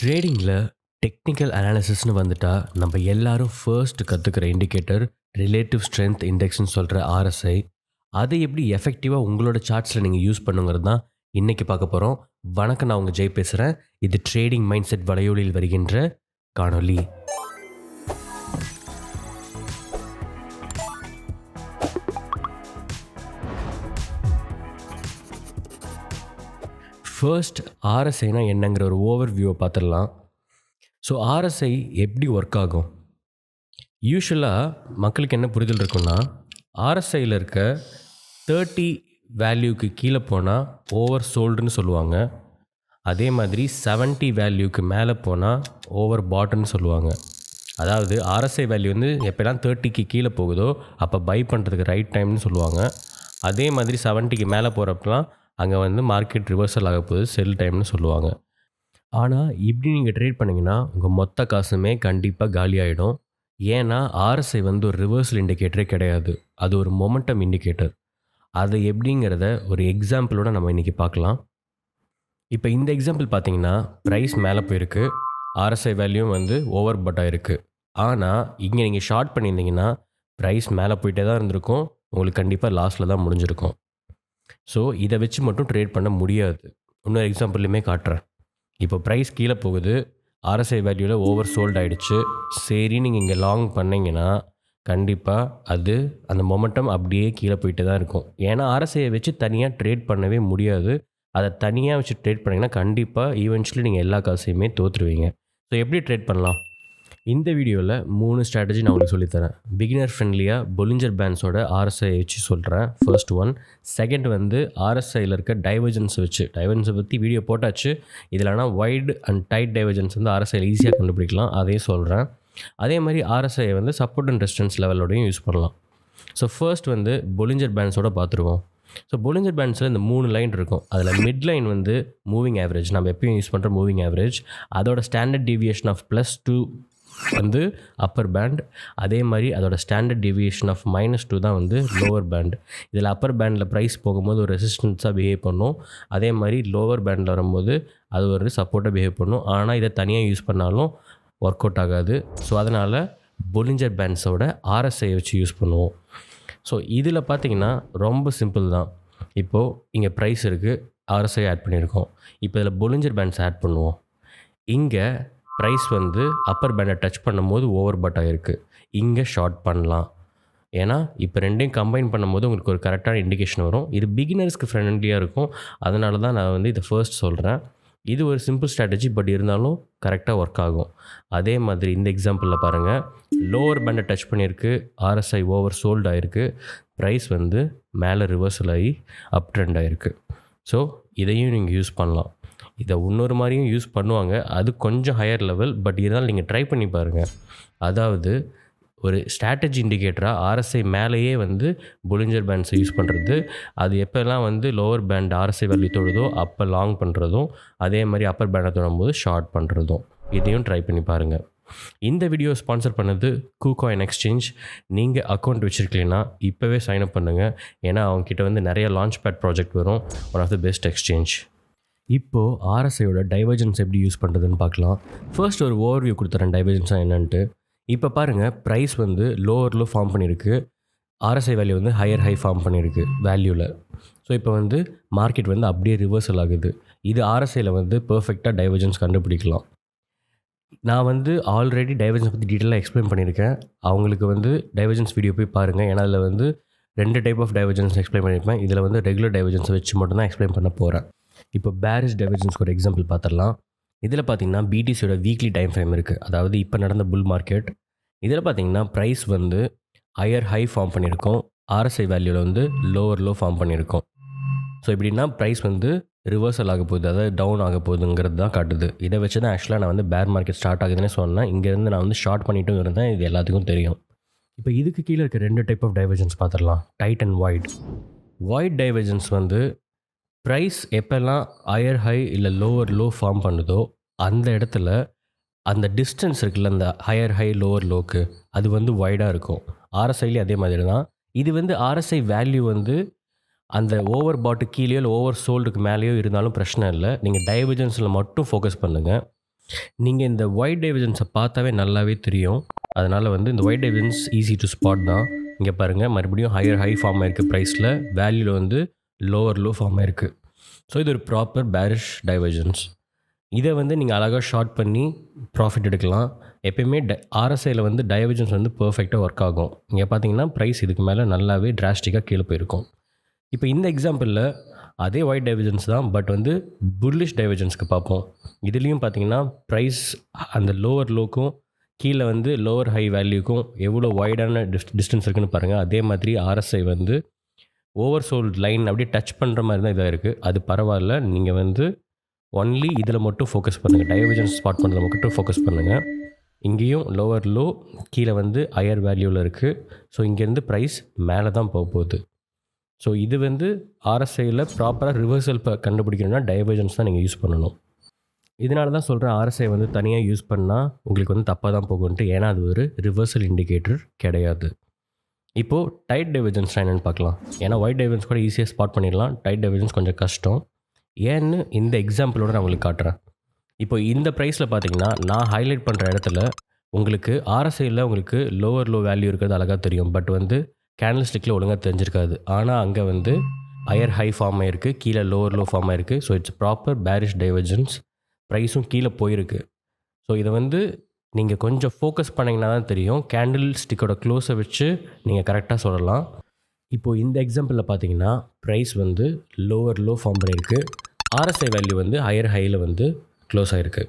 ட்ரேடிங்கில் technical அனாலிசிஸ்னு வந்துட்டா நம்ம எல்லாரும் ஃபர்ஸ்ட் கற்றுக்கிற இண்டிகேட்டர் ரிலேட்டிவ் ஸ்ட்ரென்த் இண்டெக்ஸ்னு சொல்கிற RSI. அதை எப்படி எஃபெக்டிவாக உங்களோட சார்ட்ஸில் நீங்கள் யூஸ் பண்ணுங்கிறது தான் இன்றைக்கி பார்க்க போகிறோம். வணக்கம், நான் உங்கள் ஜெய் பேசுகிறேன். இது ட்ரேடிங் மைண்ட் செட் வலையொலியில் வருகின்ற காணொலி. ஃபர்ஸ்ட் RSIனா என்னங்கிற ஒரு ஓவர்வியூவை பார்த்துடலாம். ஸோ RSI எப்படி ஒர்க் ஆகும்? யூஸ்வலாக மக்களுக்கு என்ன புரிதல் இருக்குன்னா, RSIயில் இருக்க 30 வேல்யூக்கு கீழே போனால் ஓவர் சோல்டுன்னு சொல்லுவாங்க. அதே மாதிரி 70 வேல்யூக்கு மேலே போனால் ஓவர் பாட்டுன்னு சொல்லுவாங்க. அதாவது RSI வேல்யூ வந்து எப்போலாம் 30க்கு கீழே போகுதோ அப்போ பை பண்ணுறதுக்கு ரைட் டைம்னு சொல்லுவாங்க. அதே மாதிரி 70க்கு மேலே போகிறப்பலாம் அங்கே வந்து மார்க்கெட் ரிவர்சல் ஆக போகுது, செல் டைம்னு சொல்லுவாங்க. ஆனால் இப்படி நீங்கள் ட்ரேட் பண்ணிங்கன்னா உங்கள் மொத்த காசுமே கண்டிப்பாக காலியாகிடும். ஏன்னா RSI வந்து ஒரு ரிவர்சல் இண்டிகேட்டரே கிடையாது, அது ஒரு மொமெண்டம் இண்டிகேட்டர். அது எப்படிங்கிறத ஒரு எக்ஸாம்பிளோட நம்ம இன்றைக்கி பார்க்கலாம். இப்போ இந்த எக்ஸாம்பிள் பார்த்தீங்கன்னா ப்ரைஸ் மேலே போயிருக்கு, RSI வேல்யூ வந்து ஓவர் பட்டாக இருக்குது. ஆனால் இங்கே நீங்கள் ஷார்ட் பண்ணியிருந்தீங்கன்னா ப்ரைஸ் மேலே போயிட்டே தான் இருந்திருக்கும், உங்களுக்கு கண்டிப்பாக லாஸில் தான் முடிஞ்சிருக்கும். ஸோ இதை வச்சு மட்டும் ட்ரேட் பண்ண முடியாது. இன்னொரு எக்ஸாம்பிள்லையுமே காட்டுறேன். இப்போ ப்ரைஸ் கீழே போகுது, RSI வேல்யூவில் ஓவர் சோல்ட் ஆகிடுச்சு. சரி, நீங்கள் இங்கே லாங் பண்ணிங்கன்னா கண்டிப்பாக அது அந்த மொமெண்டம் அப்படியே கீழே போயிட்டு தான் இருக்கும். ஏன்னா RSIயை வச்சு தனியாக ட்ரேட் பண்ணவே முடியாது. அதை தனியாக வச்சு ட்ரேட் பண்ணிங்கன்னா கண்டிப்பாக ஈவென்ச்சுவலி நீங்கள் எல்லா காசையுமே தோற்றுருவீங்க. ஸோ எப்படி ட்ரேட் பண்ணலாம்? இந்த வீடியோவில் 3 ஸ்ட்ராட்டஜி நான் உங்களுக்கு சொல்லித்தரேன். பிகினர் ஃப்ரெண்ட்லியாக பொலிஞ்சர் பேண்ட்ஸோட RSI வச்சு சொல்கிறேன். First one. செகண்ட் வந்து RSIயில் இருக்க டைவர்ஜன்ஸ் வச்சு, டைவர்ஜன்ஸை பற்றி வீடியோ போட்டாச்சு. இதில்னா வைட் அண்ட் டைட் டைவர்ஜன்ஸ் வந்து RSIயில் ஈஸியாக கண்டுபிடிக்கலாம், அதையும் சொல்கிறேன். அதே மாதிரி RSI வந்து சப்போர்ட் அண்ட் ரெசிஸ்டன்ஸ் லெவலோடையும் யூஸ் பண்ணலாம். ஸோ ஃபர்ஸ்ட் வந்து பொலிஞ்சர் பேண்ட்ஸோட பார்த்துருவோம். ஸோ பொலிஞ்சர் பேண்ட்ஸில் இந்த 3 லைன் இருக்கும். அதில் மிட் லைன் வந்து மூவிங் ஆவரேஜ், நம்ம எப்பயும் யூஸ் பண்ணுற மூவிங் ஆவரேஜ். அதோட ஸ்டாண்டர்ட் டீவியேஷன் ஆஃப் +2 வந்து அப்பர் பேண்ட். அதே மாதிரி அதோட ஸ்டாண்டர்ட் டீவியேஷன் ஆஃப் -2 தான் வந்து லோவர் பேண்ட். இதில் அப்பர் பேண்டில் ப்ரைஸ் போகும்போது ஒரு ரெசிஸ்டன்ஸாக பிஹேவ் பண்ணும். அதே மாதிரி லோவர் பேண்டில் வரும்போது அது ஒரு சப்போர்ட்டாக பிஹேவ் பண்ணும். ஆனால் இதை தனியாக யூஸ் பண்ணாலும் ஒர்க் அவுட் ஆகாது. ஸோ அதனால் பொலிஞ்சர் பேண்ட்ஸோட RSI வச்சு யூஸ் பண்ணுவோம். ஸோ இதில் பார்த்திங்கன்னா ரொம்ப சிம்பிள் தான். இப்போது இங்கே ப்ரைஸ் இருக்குது, RSI ஆட் பண்ணியிருக்கோம். இப்போ இதில் பொலிஞ்சர் பேண்ட்ஸ் ஆட் பண்ணுவோம். இங்கே ப்ரைஸ் வந்து அப்பர் பேண்டை டச் பண்ணும்போது ஓவர் பட்டாக இருக்குது, இங்கே ஷார்ட் பண்ணலாம். ஏன்னா இப்போ ரெண்டையும் கம்பைன் பண்ணும்போது உங்களுக்கு ஒரு கரெக்டான இண்டிகேஷன் வரும். இது பிகினர்ஸ்க்கு ஃப்ரெண்ட்லியாக இருக்கும், அதனால தான் நான் வந்து இதை ஃபர்ஸ்ட் சொல்கிறேன். இது ஒரு சிம்பிள் ஸ்ட்ராட்டஜி, பட் இருந்தாலும் கரெக்டாக ஒர்க் ஆகும். அதே மாதிரி இந்த எக்ஸாம்பிளில் பாருங்கள், லோவர் பேண்டை டச் பண்ணியிருக்கு, RSI ஓவர் சோல்ட் ஆகிருக்கு, ப்ரைஸ் வந்து மேலே ரிவர்சல் ஆகி அப் ட்ரெண்ட் ஆகிருக்கு. ஸோ இதையும் நீங்கள் யூஸ் பண்ணலாம். இதை இன்னொரு மாதிரியும் யூஸ் பண்ணுவாங்க, அது கொஞ்சம் ஹையர் லெவல், பட் இருந்தாலும் நீங்கள் ட்ரை பண்ணி பாருங்கள். அதாவது ஒரு ஸ்ட்ராட்டஜி இண்டிகேட்டராக RSI மேலேயே வந்து பொலிஞ்சர் பேண்ட்ஸை யூஸ் பண்ணுறது. அது எப்போல்லாம் வந்து லோவர் பேண்ட் RSI வேல்யூ தொடுதோ அப்போ லாங் பண்ணுறதும், அதே மாதிரி அப்பர் பேண்டை தொடும்போது ஷார்ட் பண்ணுறதும். இதையும் ட்ரை பண்ணி பாருங்கள். இந்த வீடியோ ஸ்பான்சர் பண்ணது KuCoin எக்ஸ்சேஞ்ச். நீங்கள் அக்கௌண்ட் வச்சுருக்கீங்கன்னா இப்போவே சைன்அப் பண்ணுங்கள். ஏன்னா அவங்கக்கிட்ட வந்து நிறைய லான்ச் பேட் ப்ராஜெக்ட் வரும். One of the best exchange. இப்போது RSIயோட டைவர்ஜன்ஸ் எப்படி யூஸ் பண்ணுறதுன்னு பார்க்கலாம். ஃபர்ஸ்ட் ஒரு ஓவர்வியூ கொடுத்துறேன் டைவர்ஜன்ஸாக என்னன்ட்டு. இப்போ பாருங்கள், ப்ரைஸ் வந்து லோவர் லோ ஃபார்ம் பண்ணியிருக்கு, RSI வேல்யூ வந்து ஹையர் ஹை ஃபார்ம் பண்ணியிருக்கு வேல்யூவில். ஸோ இப்போ வந்து மார்க்கெட் வந்து அப்படியே ரிவர்சல் ஆகுது. இது RSIயில் வந்து பர்ஃபெக்டாக டைவர்ஜன்ஸ் கண்டுபிடிக்கலாம். நான் வந்து ஆல்ரெடி டைவர்ஜன்ஸ் பற்றி டீட்டெயிலாக எக்ஸ்பிளைன் பண்ணியிருக்கேன். அவங்களுக்கு வந்து டைவர்ஜன்ஸ் வீடியோ போய் பாருங்கள். ஏன்னா அதில் வந்து 2 டைப் ஆஃப் டைவர்ஜன்ஸ் எக்ஸ்பிளைன் பண்ணியிருப்பேன். இதில் வந்து ரெகுலர் டைவர்ஜன்ஸை வச்சு மட்டும் தான் எக்ஸ்பிளைன் பண்ண போகிறேன். இப்போ பேரிஷ் டைவர்ஜன்ஸ்க்கு ஒரு எக்ஸாம்பிள் பார்த்துடலாம். இதில் பார்த்தீங்கன்னா BTCயோட வீக்லி டைம் ஃப்ரேம் இருக்குது, அதாவது இப்போ நடந்த புல் மார்க்கெட். இதில் பார்த்தீங்கன்னா ப்ரைஸ் வந்து ஹையர் ஹை ஃபார்ம் பண்ணியிருக்கோம், RSI வேல்யூவில் வந்து லோவர் லோ ஃபார்ம் பண்ணியிருக்கோம். ஸோ இப்படின்னா ப்ரைஸ் வந்து ரிவர்சல் ஆக போகுது, அதாவது டவுன் ஆக போகுதுங்கிறது தான் காட்டுது. இதை வச்சு தான் ஆக்சுவலாக நான் வந்து பேர் மார்க்கெட் ஸ்டார்ட் ஆகுதுன்னு சொன்னேன். இங்கேருந்து நான் வந்து ஷார்ட் பண்ணிட்டும் இருந்தேன், இது எல்லாத்துக்கும் தெரியும். இப்போ இதுக்கு கீழே இருக்க 2 டைப் ஆஃப் டைவர்ஜன்ஸ் பார்த்துடலாம், tight and wide. Wide divergence வந்து ப்ரைஸ் எப்போல்லாம் ஹையர் ஹை இல்லை லோவர் லோ ஃபார்ம் பண்ணுதோ அந்த இடத்துல அந்த டிஸ்டன்ஸ் இருக்குல்ல, அந்த ஹையர் ஹை லோவர் லோக்கு, அது வந்து வைடாக இருக்கும். RSIலேயே அதே மாதிரி தான். இது வந்து RSI வேல்யூ வந்து அந்த ஓவர் பாட்டு கீழேயோ இல்லை ஓவர் சோல்டுக்கு மேலேயோ இருந்தாலும் பிரச்சனை இல்லை. நீங்கள் டைவர்ஜன்ஸில் மட்டும் ஃபோக்கஸ் பண்ணுங்கள். நீங்கள் இந்த ஒயிட் டைவர்ஜன்ஸை பார்த்தாவே நல்லாவே தெரியும். அதனால் வந்து இந்த white divergence easy to spot தான். இங்கே பாருங்கள், மறுபடியும் ஹையர் ஹை ஃபார்ம் ஆயிருக்கு ப்ரைஸில், வேல்யூவில் வந்து லோவர் லோ ஃபார்ம் ஆயிருக்கு. ஸோ இது ஒரு ப்ராப்பர் பேரிஷ் டைவர்ஜன்ஸ். இதை வந்து நீங்கள் அழகாக ஷார்ட் பண்ணி ப்ராஃபிட் எடுக்கலாம். எப்பயுமே ஆர்எஸ்ஐயில் வந்து டைவர்ஜன்ஸ் வந்து பர்ஃபெக்டாக ஒர்க் ஆகும். இங்கே பார்த்தீங்கன்னா ப்ரைஸ் இதுக்கு மேலே நல்லாவே டிராஸ்டிக்காக கீழே போயிருக்கும். இப்போ இந்த எக்ஸாம்பிளில் அதே ஒயிட் டைவர்ஜன்ஸ் தான், பட் வந்து புல்லிஷ் டைவர்ஜன்ஸ்க்கு பார்ப்போம். இதுலேயும் பார்த்தீங்கன்னா ப்ரைஸ் அந்த லோவர் லோக்கும் கீழே வந்து லோவர் ஹை வேல்யூக்கும் எவ்வளோ வைடான டிஸ்டன்ஸ் இருக்குன்னு பாருங்கள். அதே மாதிரி ஆர்எஸ்ஐ வந்து ஓவர் சோல்ட் லைன் அப்படியே டச் பண்ணுற மாதிரி தான் இதாக இருக்குது. அது பரவாயில்ல, நீங்கள் வந்து ஒன்லி இதில் மட்டும் ஃபோக்கஸ் பண்ணுங்கள், டைவர்ஜன்ஸ் ஸ்பாட் பண்ணுறத மட்டும் ஃபோக்கஸ் பண்ணுங்கள். இங்கேயும் லோவர் லோ, கீழே வந்து ஹையர் வேல்யூவில் இருக்குது. ஸோ இங்கேருந்து ப்ரைஸ் மேலே தான் போகுது. ஸோ இது வந்து ஆர்எஸ்ஐயில் ப்ராப்பராக ரிவர்சல் கண்டுபிடிக்கணும்னா டைவர்ஜன்ஸ் தான் நீங்கள் யூஸ் பண்ணணும். இதனால தான் சொல்கிறேன், ஆர்எஸ்ஐ வந்து தனியாக யூஸ் பண்ணால் உங்களுக்கு வந்து தப்பாக தான் போகும்ன்ட்டு. ஏன்னா அது ஒரு ரிவர்சல் இண்டிகேட்டர் கிடையாது. இப்போது டைட் டைவர்ஜன்ஸ் என்னென்னு பார்க்கலாம். ஏன்னா ஒயிட் டைவர்ஜன்ஸ் கூட ஈஸியாக ஸ்பாட் பண்ணிடலாம், டைட் டைவர்ஜன்ஸ் கொஞ்சம் கஷ்டம். ஏன்னு இந்த எக்ஸாம்பிளோட நான் உங்களுக்கு காட்டுறேன். இப்போ இந்த ப்ரைஸில் பார்த்தீங்கன்னா நான் ஹைலைட் பண்ணுற இடத்துல உங்களுக்கு ஆர்எஸ்ஐயில் உங்களுக்கு லோவர் லோ வேல்யூ இருக்கிறது அழகாக தெரியும். பட் வந்து கேண்டில் ஸ்டிக்கில் ஒழுங்காக தெரிஞ்சிருக்காது. ஆனால் அங்கே வந்து ஹையர் ஹை ஃபார்ம் ஆகிருக்கு, கீழே லோவர் லோ ஃபார்ம் ஆகிருக்கு. So it's proper bearish divergence. ப்ரைஸும் கீழே போயிருக்கு. ஸோ இதை வந்து நீங்கள் கொஞ்சம் ஃபோக்கஸ் பண்ணிங்கன்னா தான் தெரியும். கேண்டில் ஸ்டிக்கோட க்ளோஸை வச்சு நீங்கள் கரெக்டாக சொல்லலாம். இப்போது இந்த எக்ஸாம்பிளில் பார்த்தீங்கன்னா ப்ரைஸ் வந்து லோவர் லோ ஃபார்ம் பண்ணியிருக்கு, ஆர்எஸ்ஐ வேல்யூ வந்து ஹையர் ஹையில் வந்து க்ளோஸ் ஆகிருக்கு.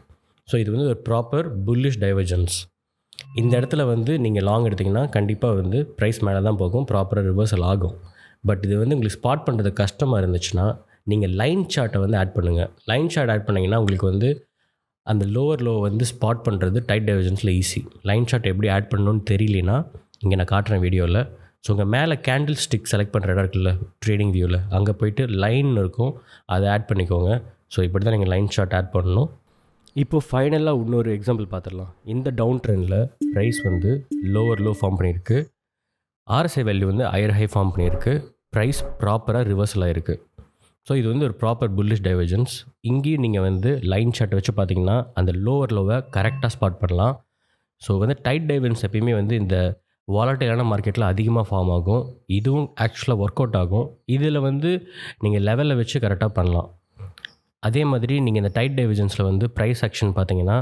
ஸோ இது வந்து ஒரு ப்ராப்பர் புல்லிஷ் டைவர்ஜன்ஸ். இந்த இடத்துல வந்து நீங்கள் லாங் எடுத்திங்கன்னா கண்டிப்பாக வந்து ப்ரைஸ் மேலே தான் போகும், ப்ராப்பராக ரிவர்சல் ஆகும். பட் இது வந்து உங்களுக்கு ஸ்பாட் பண்ணுறது கஷ்டமாக இருந்துச்சுன்னா நீங்கள் லைன் சார்ட்டை வந்து ஆட் பண்ணுங்கள். லைன் சார்ட் ஆட் பண்ணிங்கன்னா உங்களுக்கு வந்து அந்த லோவர் லோ வந்து ஸ்பாட் பண்ணுறது டைட் டைவர்ஜன்ஸில் ஈஸி. லைன் சார்ட் எப்படி ஆட் பண்ணணும்னு தெரியலனா இங்கே நான் காட்டுறேன் வீடியோவில். ஸோ உங்கள் மேலே கேண்டில் ஸ்டிக் செலக்ட் பண்ணுற இடம் இருக்குல்ல ட்ரேடிங் வியூவில், அங்கே போய்ட்டு லைன் இருக்கும், அதை ஆட் பண்ணிக்கோங்க. ஸோ இப்படி தான் நீங்கள் லைன் சார்ட் ஆட் பண்ணணும். இப்போது ஃபைனலாக இன்னொரு எக்ஸாம்பிள் பார்த்துடலாம். இந்த டவுன் ட்ரெண்டில் ப்ரைஸ் வந்து லோவர் லோ ஃபார்ம் பண்ணியிருக்கு, ஆர்எஸ்ஐ வேல்யூ வந்து ஹையர் ஹை ஃபார்ம் பண்ணியிருக்கு, ப்ரைஸ் ப்ராப்பராக ரிவர்சல் ஆகிருக்கு. ஸோ இது வந்து ஒரு ப்ராப்பர் புல்லிஷ் டைவர்ஜன்ஸ். இங்கேயும் நீங்கள் வந்து லைன் சார்ட்டை வச்சு பார்த்தீங்கன்னா அந்த லோவர் லோவை கரெக்டாக ஸ்பாட் பண்ணலாம். ஸோ வந்து டைட் டைவர்ஜன்ஸ் எப்பயுமே வந்து இந்த வாலட்டைலான மார்க்கெட்டில் அதிகமாக ஃபார்ம் ஆகும். இதுவும் ஆக்சுவலாக ஒர்க் அவுட் ஆகும். இதில் வந்து நீங்கள் லெவலில் வச்சு கரெக்டாக பண்ணலாம். அதே மாதிரி நீங்கள் இந்த டைட் டைவர்ஜன்ஸில் வந்து ப்ரைஸ் ஆக்ஷன் பார்த்தீங்கன்னா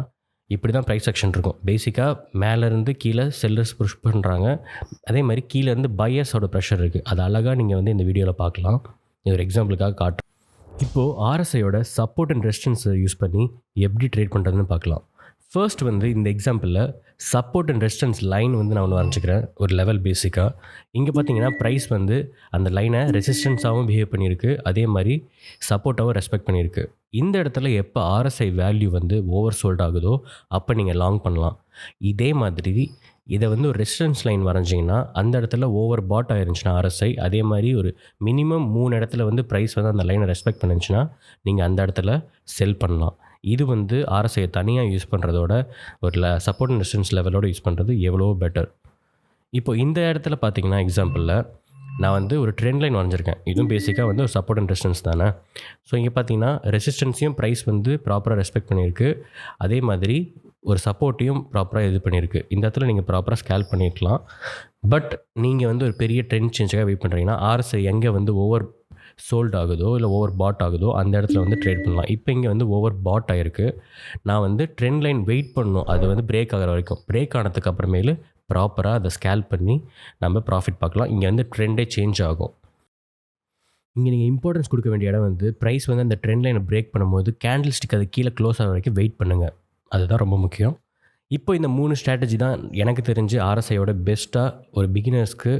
இப்படி தான் ப்ரைஸ் ஆக்ஷன் இருக்கும். பேசிக்காக மேலேருந்து கீழே செல்லர்ஸ் புஷ் பண்ணுறாங்க, அதே மாதிரி கீழேருந்து பையர்ஸோட ப்ரெஷர் இருக்குது. அது அழகாக நீங்கள் வந்து இந்த வீடியோவில் பார்க்கலாம். இது ஒரு எக்ஸாம்பிளுக்காக காட்டுறேன். இப்போது ஆர்எஸ்ஐயோட சப்போர்ட் அண்ட் ரெசிஸ்டன்ஸை யூஸ் பண்ணி எப்படி ட்ரேட் பண்ணுறதுன்னு பார்க்கலாம். ஃபர்ஸ்ட் வந்து இந்த எக்ஸாம்பிளில் சப்போர்ட் அண்ட் ரெசிஸ்டன்ஸ் லைன் வந்து நான் ஒன்று வரைஞ்சிக்கிறேன், ஒரு லெவல் பேசிக்காக. இங்கே பார்த்தீங்கன்னா ப்ரைஸ் வந்து அந்த லைனை ரெசிஸ்டன்ஸாகவும் பிஹேவ் பண்ணியிருக்கு, அதே மாதிரி சப்போர்ட்டாகவும் ரெஸ்பெக்ட் பண்ணியிருக்கு. இந்த இடத்துல எப்போ ஆர்எஸ்ஐ வேல்யூ வந்து ஓவர் சோல்ட் ஆகுதோ அப்போ நீங்கள் லாங் பண்ணலாம். இதே மாதிரி இதை வந்து ஒரு ரெசிஸ்டன்ஸ் லைன் வரைஞ்சிங்கன்னா அந்த இடத்துல ஓவர் பாட் ஆயிருந்துச்சுன்னா ஆர்எஸ்ஐ, அதே மாதிரி ஒரு மினிமம் 3 இடத்துல வந்து ப்ரைஸ் வந்து அந்த லைனை ரெஸ்பெக்ட் பண்ணிச்சுன்னா நீங்கள் அந்த இடத்துல செல் பண்ணலாம். இது வந்து ஆர்எஸ்ஐயை தனியாக யூஸ் பண்ணுறதோட ஒரு சப்போர்ட் அண்ட் ரெசிஸ்டன்ஸ் லெவலோடு யூஸ் பண்ணுறது எவ்வளோ பெட்டர். இப்போ இந்த இடத்துல பார்த்தீங்கன்னா எக்ஸாம்பிளில் நான் வந்து ஒரு ட்ரெண்ட் லைன் வரைஞ்சிருக்கேன். இதுவும் பேசிக்காக வந்து ஒரு சப்போர்ட் அண்ட் ரெசிஸ்டன்ஸ் தானே. ஸோ இங்கே பார்த்தீங்கன்னா ரெசிஸ்டன்ஸையும் ப்ரைஸ் வந்து ப்ராப்பராக ரெஸ்பெக்ட் பண்ணியிருக்கு, அதே மாதிரி ஒரு சப்போர்ட்டையும் ப்ராப்பராக இது பண்ணியிருக்கு. இந்த இடத்துல நீங்கள் ப்ராப்பராக ஸ்கேல் பண்ணியிருக்கலாம். பட் நீங்கள் வந்து ஒரு பெரிய ட்ரெண்ட் சேஞ்சாக வெயிட் பண்ணுறீங்கன்னா ஆர்எஸ்ஐ எங்கே வந்து ஓவர் சோல்ட் ஆகுதோ இல்லை ஓவர் பாட் ஆகுதோ அந்த இடத்துல வந்து ட்ரேட் பண்ணலாம். இப்போ இங்கே வந்து ஓவர் பாட் ஆகிருக்கு. நான் வந்து ட்ரெண்ட் லைன் வெயிட் பண்ணணும், அது வந்து பிரேக் ஆகிற வரைக்கும். பிரேக் ஆனதுக்கு அப்புறமேலு ப்ராப்பராக அதை ஸ்கேல் பண்ணி நம்ம ப்ராஃபிட் பார்க்கலாம். இங்கே வந்து ட்ரெண்டே சேஞ்ச் ஆகும். இங்கே நீங்கள் இம்பார்ட்டன்ஸ் கொடுக்க வேண்டிய இடம் வந்து ப்ரைஸ் வந்து அந்த ட்ரெண்ட் லைனை பிரேக் பண்ணும்போது கேண்டில் ஸ்டிக் அது கீழே க்ளோஸ் ஆகிற வரைக்கும் வெயிட் பண்ணுங்கள். அதுதான் ரொம்ப முக்கியம். இப்போ இந்த 3 ஸ்ட்ராட்டஜி தான் எனக்கு தெரிஞ்சு ஆர்எஸ்ஐயோட பெஸ்ட்டாக ஒரு பிகினர்ஸ்க்கு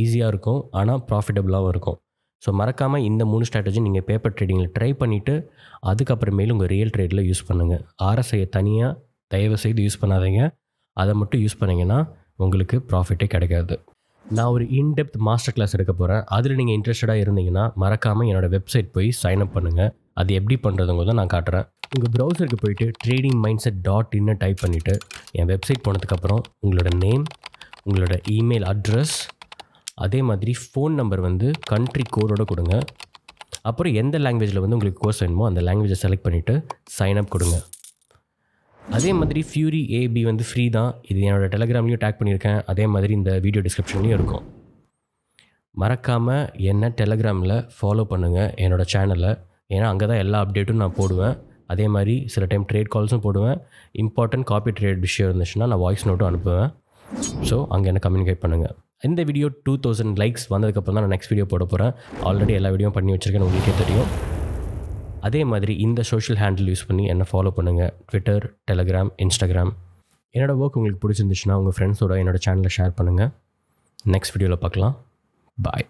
ஈஸியாக இருக்கும், ஆனால் ப்ராஃபிட்டபுளாகவும் இருக்கும். ஸோ மறக்காமல் இந்த 3 ஸ்ட்ராட்டஜி நீங்கள் பேப்பர் ட்ரேடிங்கில் ட்ரை பண்ணிவிட்டு அதுக்கப்புறமேலும் உங்கள் ரியல் ட்ரேடில் யூஸ் பண்ணுங்கள். ஆர்எஸ்ஐயை தனியாக தயவு செய்து யூஸ் பண்ணாதீங்க. அதை மட்டும் யூஸ் பண்ணிங்கன்னா உங்களுக்கு ப்ராஃபிட்டே கிடைக்காது. நான் ஒரு இன்டெப்த் மாஸ்டர் கிளாஸ் எடுக்க போகிறேன். அதில் நீங்கள் இன்ட்ரெஸ்டடாக இருந்தீங்கன்னா மறக்காமல் என்னோடய வெப்சைட் போய் சைன்அப் பண்ணுங்கள். அது எப்படி பண்ணுறதுங்க தான் நான் காட்டுறேன். உங்கள் ப்ரௌசருக்கு போய்ட்டு tradingmindset.in டைப் பண்ணிவிட்டு என் வெப்சைட் போனதுக்கப்புறம் உங்களோட நேம், உங்களோட இமெயில் அட்ரஸ், அதே மாதிரி ஃபோன் நம்பர் வந்து கண்ட்ரி கோடோடு கொடுங்க. அப்புறம் எந்த லாங்குவேஜில் வந்து உங்களுக்கு கோர்ஸ் வேணுமோ அந்த லாங்குவேஜை செலக்ட் பண்ணிவிட்டு சைன்அப் கொடுங்க. அதே மாதிரி ஃபியூரி ஏபி வந்து ஃப்ரீ தான். இது என்னோடய டெலகிராம்லேயும் டேக் பண்ணியிருக்கேன். அதே மாதிரி இந்த வீடியோ டிஸ்கிரிப்ஷன்லேயும் இருக்கும். மறக்காமல் என்ன டெலகிராமில் ஃபாலோ பண்ணுங்கள் என்னோடய சேனலை. ஏன்னா அங்கே தான் எல்லா அப்டேட்டும் நான் போடுவேன். அதே மாதிரி சில டைம் ட்ரேட் கால்ஸும் போடுவேன். இம்பார்ட்டன்ட் காப்பி ட்ரேட் விஷயம் இருந்துச்சுன்னா நான் வாய்ஸ் நோட்டும் அனுப்புவேன். ஸோ அங்கே என்ன கம்யூனிகேட் பண்ணுங்கள். இந்த வீடியோ 2000 லைக்ஸ் வந்ததுக்கப்புறம் தான் நான் நெக்ஸ்ட் வீடியோ போட போகிறேன். ஆல்ரெடி எல்லா வீடியோவும் பண்ணி வச்சுருக்கேன், உங்களுக்கே தெரியும். அதே மாதிரி இந்த சோஷியல் ஹேண்டில் யூஸ் பண்ணி என்னை ஃபாலோ பண்ணுங்கள். Twitter, Telegram, Instagram. என்னோடய ஒர்க் உங்களுக்கு பிடிச்சிருந்துச்சுன்னா உங்கள் ஃப்ரெண்ட்ஸோட என்னோடய சேனலை ஷேர் பண்ணுங்கள். நெக்ஸ்ட் வீடியோவில் பார்க்கலாம். பாய்.